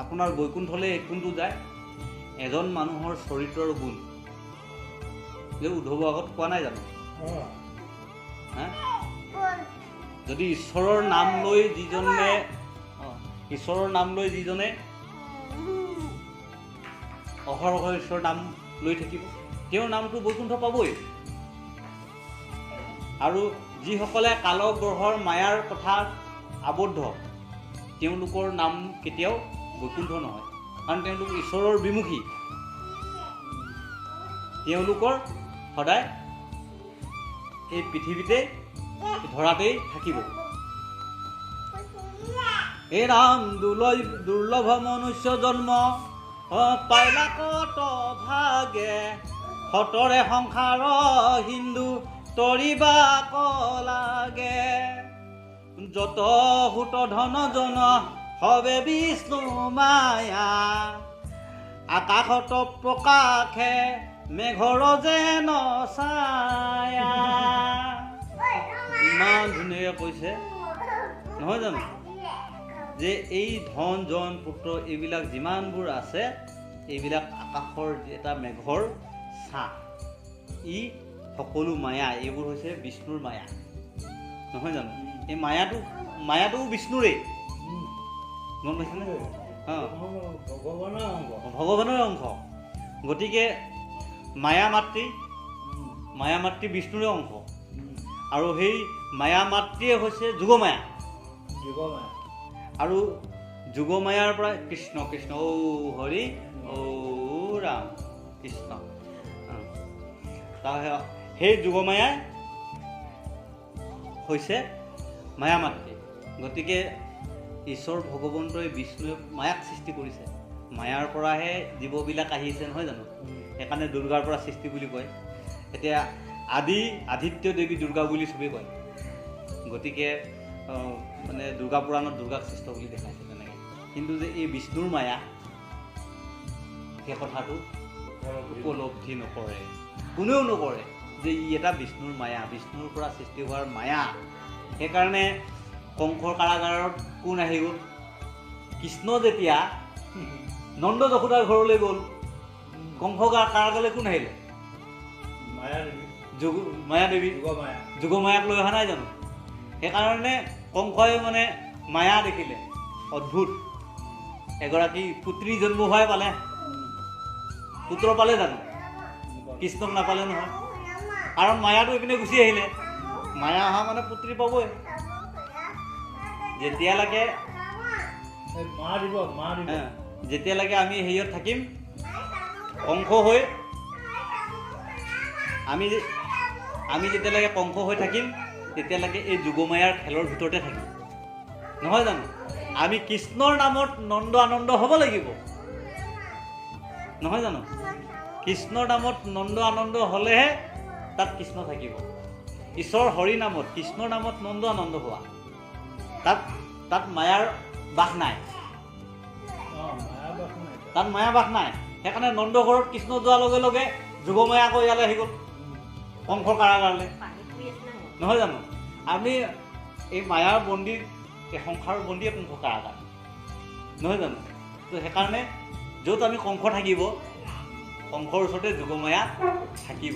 আপোনাৰ বৈকুণ্ঠলৈ কোনটো যায়? এজন মানুহৰ চৰিত্ৰৰ গুণ, যে উদ্ধৱৰ আগত কোৱা নাই জানো? যদি ঈশ্বৰৰ নাম লৈ যিজনে অহৰহ ঈশ্বৰৰ নাম লৈ থাকিব, তেওঁৰ নামটো বৈকুণ্ঠ পাবই। আৰু যিসকলে কালগ্ৰহৰ মায়াৰ কথাত আবদ্ধ, তেওঁলোকৰ নাম কেতিয়াও বৈকুণ্ঠ নহয়, কাৰণ তেওঁলোক ঈশ্বৰৰ বিমুখী। তেওঁলোকৰ সদায় এই পৃথিৱীতে, ধৰাতেই থাকিব। এই ৰাম দুৰ্লভ মনুষ্য জন্ম পাইলা কত ভাগে, সতৰে সংসাৰ হিন্দু তৰিবা লাগে, যত হুত ধন জন হবে বিষ্ণু মায়া, আকাশত প্ৰকাশে মেঘৰ যেন ছায়া। ইমান ধুনীয়াকৈ কৈছে, নহয় জানো? যে এই ধন জন পুত্ৰ এইবিলাক যিমানবোৰ আছে, এইবিলাক আকাশৰ এটা মেঘৰ ছাঁ, ই সকলো মায়া, এইবোৰ হৈছে বিষ্ণুৰ মায়া, নহয় জানো? এই মায়াটোও বিষ্ণুৰেই, গম পাইছেনে? ভগৱানৰ অংশ। গতিকে মায়া মাতৃ বিষ্ণুৰে অংশ, আৰু সেই মায়া মাতৃয়ে হৈছে যোগমায়া। আৰু যোগমায়াৰ পৰা কৃষ্ণ কৃষ্ণ ঔ হৰি ঔ ৰাম কৃষ্ণ, সেই যোগমায়াই হৈছে মায়া মাতৃ। গতিকে ঈশ্বৰ ভগৱন্তই বিষ্ণুৱে মায়াক সৃষ্টি কৰিছে, মায়াৰ পৰাহে জীৱবিলাক আহিছে, নহয় জানো? সেইকাৰণে দুৰ্গাৰ পৰা সৃষ্টি বুলি কয়। এতিয়া আদিত্য দেৱী দুৰ্গা বুলি চবেই কয়। গতিকে মানে দুৰ্গা পুৰাণত দুৰ্গাক সৃষ্ট বুলি দেখাইছে তেনেকৈ। কিন্তু যে এই বিষ্ণুৰ মায়া, সেই কথাটো উপলব্ধি নকৰে, কোনেও নকৰে যে ই এটা বিষ্ণুৰ মায়া, বিষ্ণুৰ পৰা সৃষ্টি হোৱাৰ মায়া। সেইকাৰণে কংসৰ কাৰাগাৰত কোন আহি গ'ল? কৃষ্ণ যেতিয়া নন্দ যশোদাৰ ঘৰলৈ গ'ল, কংস কাৰাগাৰলৈ কোন আহিলে? মায়া দেৱী, যোগমায়াক লৈ অহা নাই জানো? সেইকাৰণে কংসই মানে মায়া দেখিলে অদ্ভুত এগৰাকী পুত্ৰী জন্ম হোৱাই পালে পুত্ৰ পালে জানো কৃষ্ণক নাপালে নহয় কাৰণ মায়াটো এইপিনে গুচি আহিলে মায়া অহা মানে পুত্ৰী পাবই যেতিয়ালৈকে যেতিয়ালৈকে আমি হেৰিয়ত থাকিম কংস হৈ আমি যেতিয়ালৈকে কংস হৈ থাকিম তেতিয়ালৈকে এই যোগমায়াৰ খেলৰ ভিতৰতে থাকিম নহয় জানো আমি কৃষ্ণৰ নামত নন্দ আনন্দ হ'ব লাগিব নহয় জানো কৃষ্ণৰ নামত নন্দ আনন্দ হ'লেহে তাত কৃষ্ণ থাকিব ঈশ্বৰ হৰি নামত কৃষ্ণৰ নামত নন্দ আনন্দ হোৱা তাত মায়াৰ বাস নাই তাত মায়া বাস নাই সেইকাৰণে নন্দ ঘৰত কৃষ্ণ যোৱাৰ লগে লগে যোগমায়া আকৌ ইয়ালৈ আহি গ'ল কংসৰ কাৰাগাৰলৈ নহয় জানো আমি এই মায়াৰ বন্দী এই সংসাৰৰ বন্দীয়ে কংস কাৰাগাৰ নহয় জানো তো সেইকাৰণে য'ত আমি কংস থাকিব কংসৰ ওচৰতে যোগমায়া থাকিব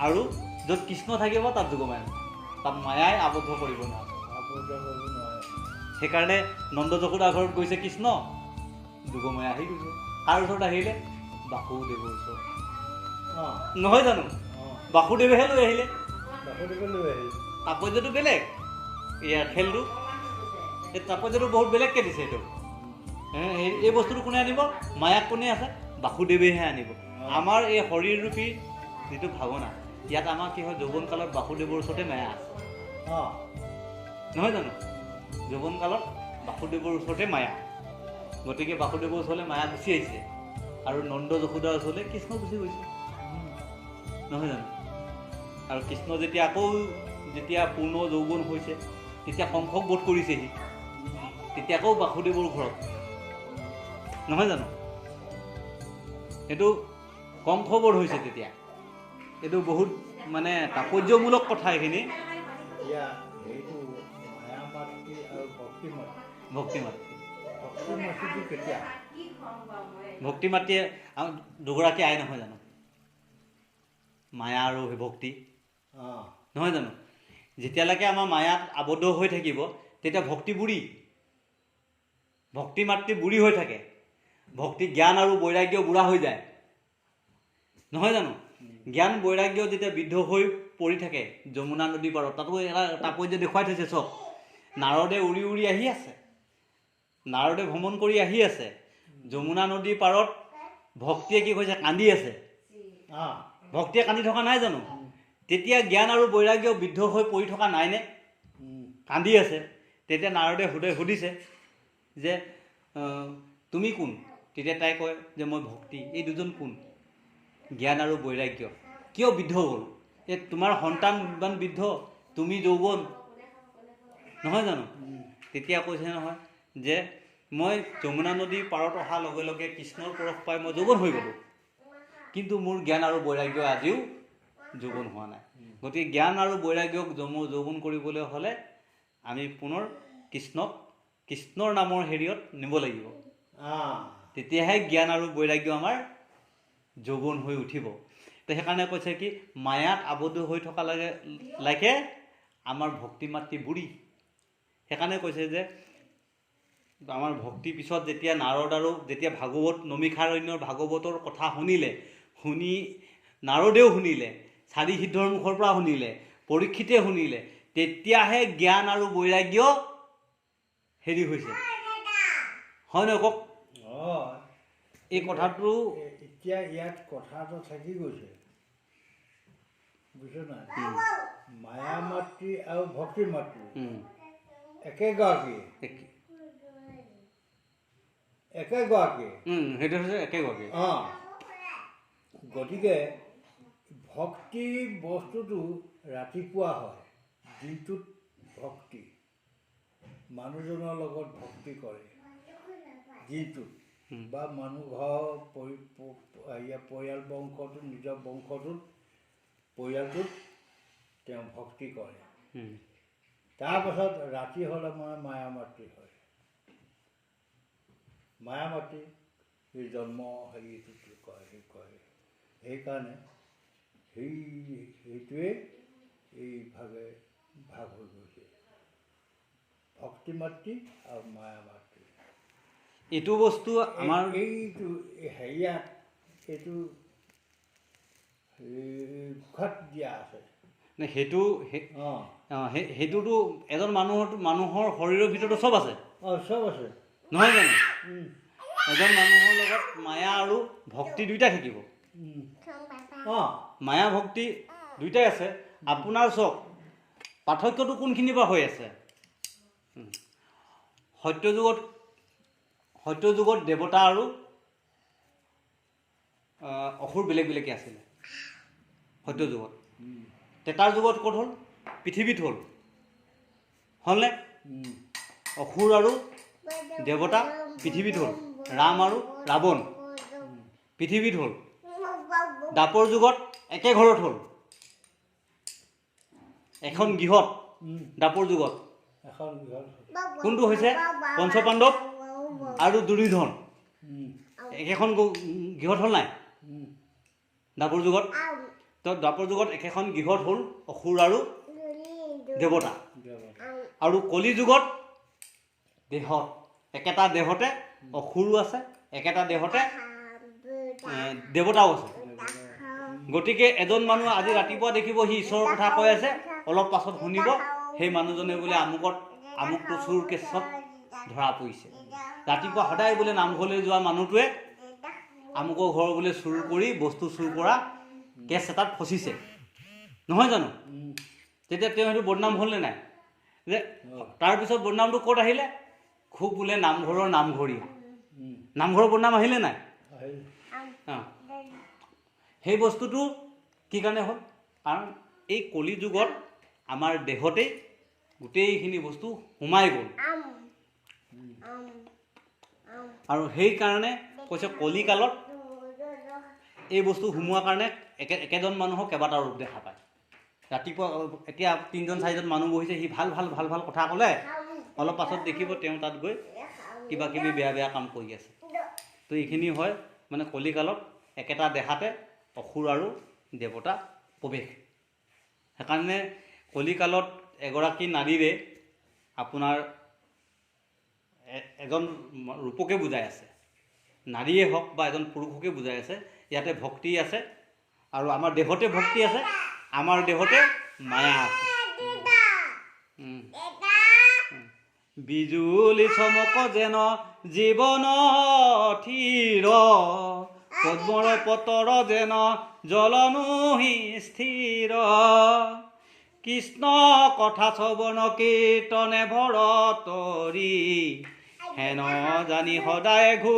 আৰু য'ত কৃষ্ণ থাকিব তাত যোগমায়া তাত মায়াই আবদ্ধ কৰিব নোৱাৰে সেইকাৰণে নন্দ যশোদা ঘৰত গৈছে কৃষ্ণ যোগমায়া আহি গৈছে কাৰ ওচৰত আহিলে বাসুদেৱৰ ওচৰত নহয় জানো বাসুদেৱেহে লৈ আহিলে তাৎপৰ্যটো বেলেগ ইয়াৰ খেলটো এই তাৎপৰ্যটো বহুত বেলেগকৈ দিছে এইটো এই বস্তুটো কোনে আনিব মায়াক কোনে আছে বাসুদেৱেহে আনিব আমাৰ এই শৰীৰৰূপী যিটো ভাৱনা ইয়াত আমাৰ কি হয় যৌৱন কালত বাসুদেৱৰ ওচৰতে মায়া আছে নহয় জানো যৌৱন কালত বাসুদেৱৰ ওচৰতে মায়া গতিকে বাসুদেৱৰ ওচৰলৈ মায়া গুচি আহিছে আৰু নন্দ যশোদাৰ ওচৰলৈ কৃষ্ণ গুচি গৈছে নহয় জানো আৰু কৃষ্ণ যেতিয়া আকৌ পূৰ্ণ যৌৱন হৈছে তেতিয়া কংসক বধ কৰিছেহি তেতিয়া আকৌ বাসুদেৱৰ ঘৰত নহয় জানো এইটো কংস বধ হৈছে তেতিয়া এইটো বহুত মানে তাৎপৰ্যমূলক কথা এইখিনি ভক্তি মাতৃয়ে দুগৰাকী আই নহয় জানো মায়া আৰু ভক্তি নহয় জানো যেতিয়ালৈকে আমাৰ মায়াত আবদ্ধ হৈ থাকিব তেতিয়া ভক্তি বুঢ়ী ভক্তি মাতৃ বুঢ়ী হৈ থাকে ভক্তি জ্ঞান আৰু বৈৰাগ্য বুঢ়া হৈ যায় নহয় জানো জ্ঞান বৈৰাগ্য যেতিয়া বৃদ্ধ হৈ পৰি থাকে যমুনা নদী পাৰত তাতো এটা তাৎপৰ্য দেখুৱাই থৈছে চব নাৰদে উৰি উৰি আহি আছে নাৰদে ভ্ৰমণ কৰি আহি আছে যমুনা নদীৰ পাৰত ভক্তিয়ে কি কৈছে কান্দি আছে ভক্তিয়ে কান্দি থকা নাই জানো তেতিয়া জ্ঞান আৰু বৈৰাগ্য বৃদ্ধ হৈ পৰি থকা নাইনে কান্দি আছে তেতিয়া নাৰদে সুধিছে যে তুমি কোন তেতিয়া তাই কয় যে মই ভক্তি এই দুজন কোন জ্ঞান আৰু বৈৰাগ্য কিয় বৃদ্ধ হ'ল এই তোমাৰ সন্তান ইমান বৃদ্ধ তুমি যৌৱন নহয় জানো তেতিয়া কৈছে নহয় যে মই যমুনা নদীৰ পাৰত অহাৰ লগে লগে কৃষ্ণৰ পৰশ পাই মই যৌৱন হৈ গ'লোঁ কিন্তু মোৰ জ্ঞান আৰু বৈৰাগ্য আজিও যৌৱন হোৱা নাই গতিকে জ্ঞান আৰু বৈৰাগ্যক যৌৱন কৰিবলৈ হ'লে আমি পুনৰ কৃষ্ণৰ নামৰ হেৰিয়ত নিব লাগিব তেতিয়াহে জ্ঞান আৰু বৈৰাগ্য আমাৰ যৌৱন হৈ উঠিব তো সেইকাৰণে কৈছে কি মায়াত আবদ্ধ হৈ থকা লাগে আমাৰ ভক্তি মাতৃ বুঢ়ী সেইকাৰণে কৈছে যে আমাৰ ভক্তিৰ পিছত যেতিয়া নাৰদ আৰু যেতিয়া ভাগৱত নমিষাৰণ্যৰ ভাগৱতৰ কথা শুনি নাৰদেও শুনিলে চাৰি সিদ্ধৰ মুখৰ পৰা শুনিলে পৰীক্ষিতে শুনিলে তেতিয়াহে জ্ঞান আৰু বৈৰাগ্য হেৰি হৈছে হয় নহয় কওক এই কথাটো এতিয়া ইয়াত কথাটো থাকি গৈছে বুজিছ নাই মায়া মাতৃ আৰু ভক্তি মাতৃ একেগৰাকী সেইটো হৈছে একেগৰাকী গতিকে ভক্তি বস্তুটো ৰাতিপুৱা হয় দিনটোত ভক্তি মানুহজনৰ লগত ভক্তি কৰে দিনটোত বা মানুহ ঘৰ পৰিয়াল বংশটোত নিজৰ বংশটোত পৰিয়ালটোত তেওঁ ভক্তি কৰে তাৰপাছত ৰাতি হ'লে মায়া মাতৃ হয় মায়া মাতৃ এই জন্ম হেৰিটো কয় সেইকাৰণে সেইটোৱে এই ভাগ হৈ গৈছে ভক্তি মাতৃ আৰু মায়া মাতৃ। এইটো বস্তু আমাৰ এইটো হেৰিয়াত এইটো ঘট দিয়া আছে। সেইটো অঁ সেইটোতো এজন মানুহৰ শৰীৰৰ ভিতৰতো চব আছে। অঁ চব আছে নহয় জানো? এজন মানুহৰ লগত মায়া আৰু ভক্তি দুইটা থাকিব। অঁ মায়া ভক্তি দুইটাই আছে। আপোনাৰ চাওক পাৰ্থক্যটো কোনখিনিৰ পৰা হৈ আছে? সত্যযুগত দেৱতা আৰু অসুৰ বেলেগ বেলেগকৈ আছিলে। সত্যযুগত তেতাৰ যুগত ক'ত হ'ল? পৃথিৱীত হ'লনে? অসুৰ আৰু দেৱতা পৃথিৱীত হ'ল। ৰাম আৰু ৰাৱণ পৃথিৱীত হ'ল। দ্বাপৰ যুগত একে ঘৰত হ'ল, এখন গৃহত। দ্বাপৰ যুগত এখন কোনটো হৈছে? পঞ্চপাণ্ডৱ আৰু দুৰ্যোধন একেখন গৃহত হ'ল নাই? দ্বাপৰ যুগত। তো দ্বাপৰ যুগত একেখন গৃহত হ'ল অসুৰ আৰু দেৱতা। আৰু কলি যুগত দেহত একেটা দেহতে অসুৰো আছে, একেটা দেহতে দেৱতাও আছে। গতিকে এজন মানুহ আজি ৰাতিপুৱা দেখিব সি ঈশ্বৰৰ কথা কৈ আছে, অলপ পাছত শুনিব সেই মানুহজনে বোলে আমুকটো চোৰ কেছত ধৰা পৰিছে। ৰাতিপুৱা সদায় বোলে নামঘৰলৈ যোৱা মানুহটোৱে আমুকৰ ঘৰ বোলে চুৰ কৰি বস্তু চুৰ কৰা কেছ এটাত ফচিছে। নহয় জানো? তেতিয়া তেওঁ সেইটো বদনাম হ'লনে নাই? যে তাৰপিছত বদনামটো ক'ত আহিলে? খুব বোলে নামঘৰৰ নামঘৰীয়া। নামঘৰৰ বদনাম আহিলে নাই? সেই বস্তুটো কি কাৰণে হ'ল? কাৰণ এই কলি যুগত আমাৰ দেহতেই গোটেইখিনি বস্তু সোমাই গ'ল। আৰু সেইকাৰণে কৈছে কলিকালত এই বস্তু সোমোৱাৰ কাৰণে একেজন মানুহক কেইবাটা ৰূপ দেখা পায়। ৰাতিপুৱা এতিয়া 3-4জন মানুহ বহিছে, সি ভাল কথা ক'লে, অলপ পাছত দেখিব তেওঁ তাত গৈ কিবা কিবি বেয়া কাম কৰি আছে। তো এইখিনি হয় মানে কলিকালত একেটা দেহাতে অসুৰ আৰু দেৱতা প্ৰৱেশ। সেইকাৰণে কলিকালত এগৰাকী নাৰীৰে আপোনাৰ এজন ৰূপকে বুজাই আছে। নাৰীয়ে হওক বা এজন পুৰুষকে বুজাই আছে। ইয়াতে ভক্তি আছে আৰু আমাৰ দেহতে ভক্তি আছে, আমাৰ দেহতে মায়া আছে। বিজুলি চমক যেন জীৱন থিৰ, পদ্মৰ পতৰ যেন জলনোহি স্থিৰ, কৃষ্ণ কথা শ্ৰৱণ কীৰ্তনে ভৰতৰি, হেন জানি সদায় ঘূ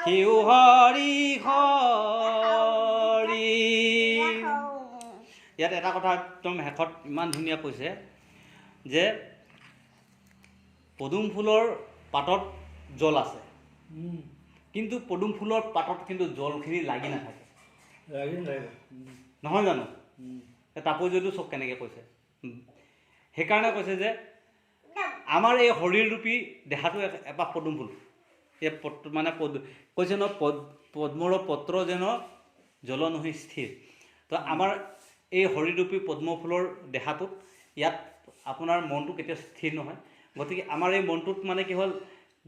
শিউ হৰি হৰি। ইয়াত এটা কথা একদম শেষত ইমান ধুনীয়া কৈছে যে পদুম ফুলৰ পাতত জল আছে, কিন্তু পদুম ফুলৰ পাতত কিন্তু জলখিনি লাগি নাথাকে। নহয় জানো? তাপৰ্যটো চব কেনেকৈ কৈছে। সেইকাৰণে কৈছে যে আমাৰ এই শৰীৰৰূপী দেহাটো এপাহ পদুম ফুল। এই মানে কৈছে ন পদ্মৰ পত্ৰ যেন জলনোহি স্থিৰ। তো আমাৰ এই শৰীৰৰূপী পদ্ম ফুলৰ দেহাটোত ইয়াত আপোনাৰ মনটো কেতিয়াও স্থিৰ নহয়। গতিকে আমাৰ এই মনটোত মানে কি হ'ল,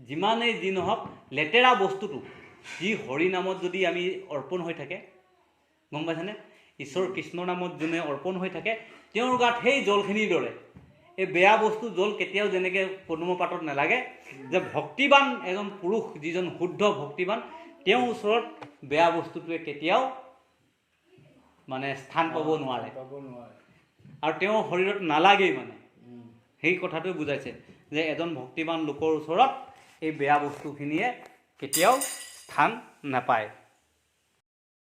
যিমানেই যি নহওক লেতেৰা বস্তুটো যি হৰি নামত যদি আমি অৰ্পণ হৈ থাকে, গম পাইছেনে? ঈশ্বৰ কৃষ্ণৰ নামত যোনে অৰ্পণ হৈ থাকে তেওঁৰ গাত সেই জলখিনিৰ দৰে এই বেয়া বস্তু জল কেতিয়াও যেনেকৈ পদুমৰ পাতত নালাগে, যে ভক্তিবান এজন পুৰুষ যিজন শুদ্ধ ভক্তিবান তেওঁৰ ওচৰত বেয়া বস্তুটোৱে কেতিয়াও মানে স্থান পাব নোৱাৰে আৰু তেওঁৰ শৰীৰত নালাগেই। মানে সেই কথাটোৱে বুজাইছে যে এজন ভক্তিবান লোকৰ ওচৰত এই বেয়া বস্তুখিনিয়ে কেতিয়াও স্থান নাপায়।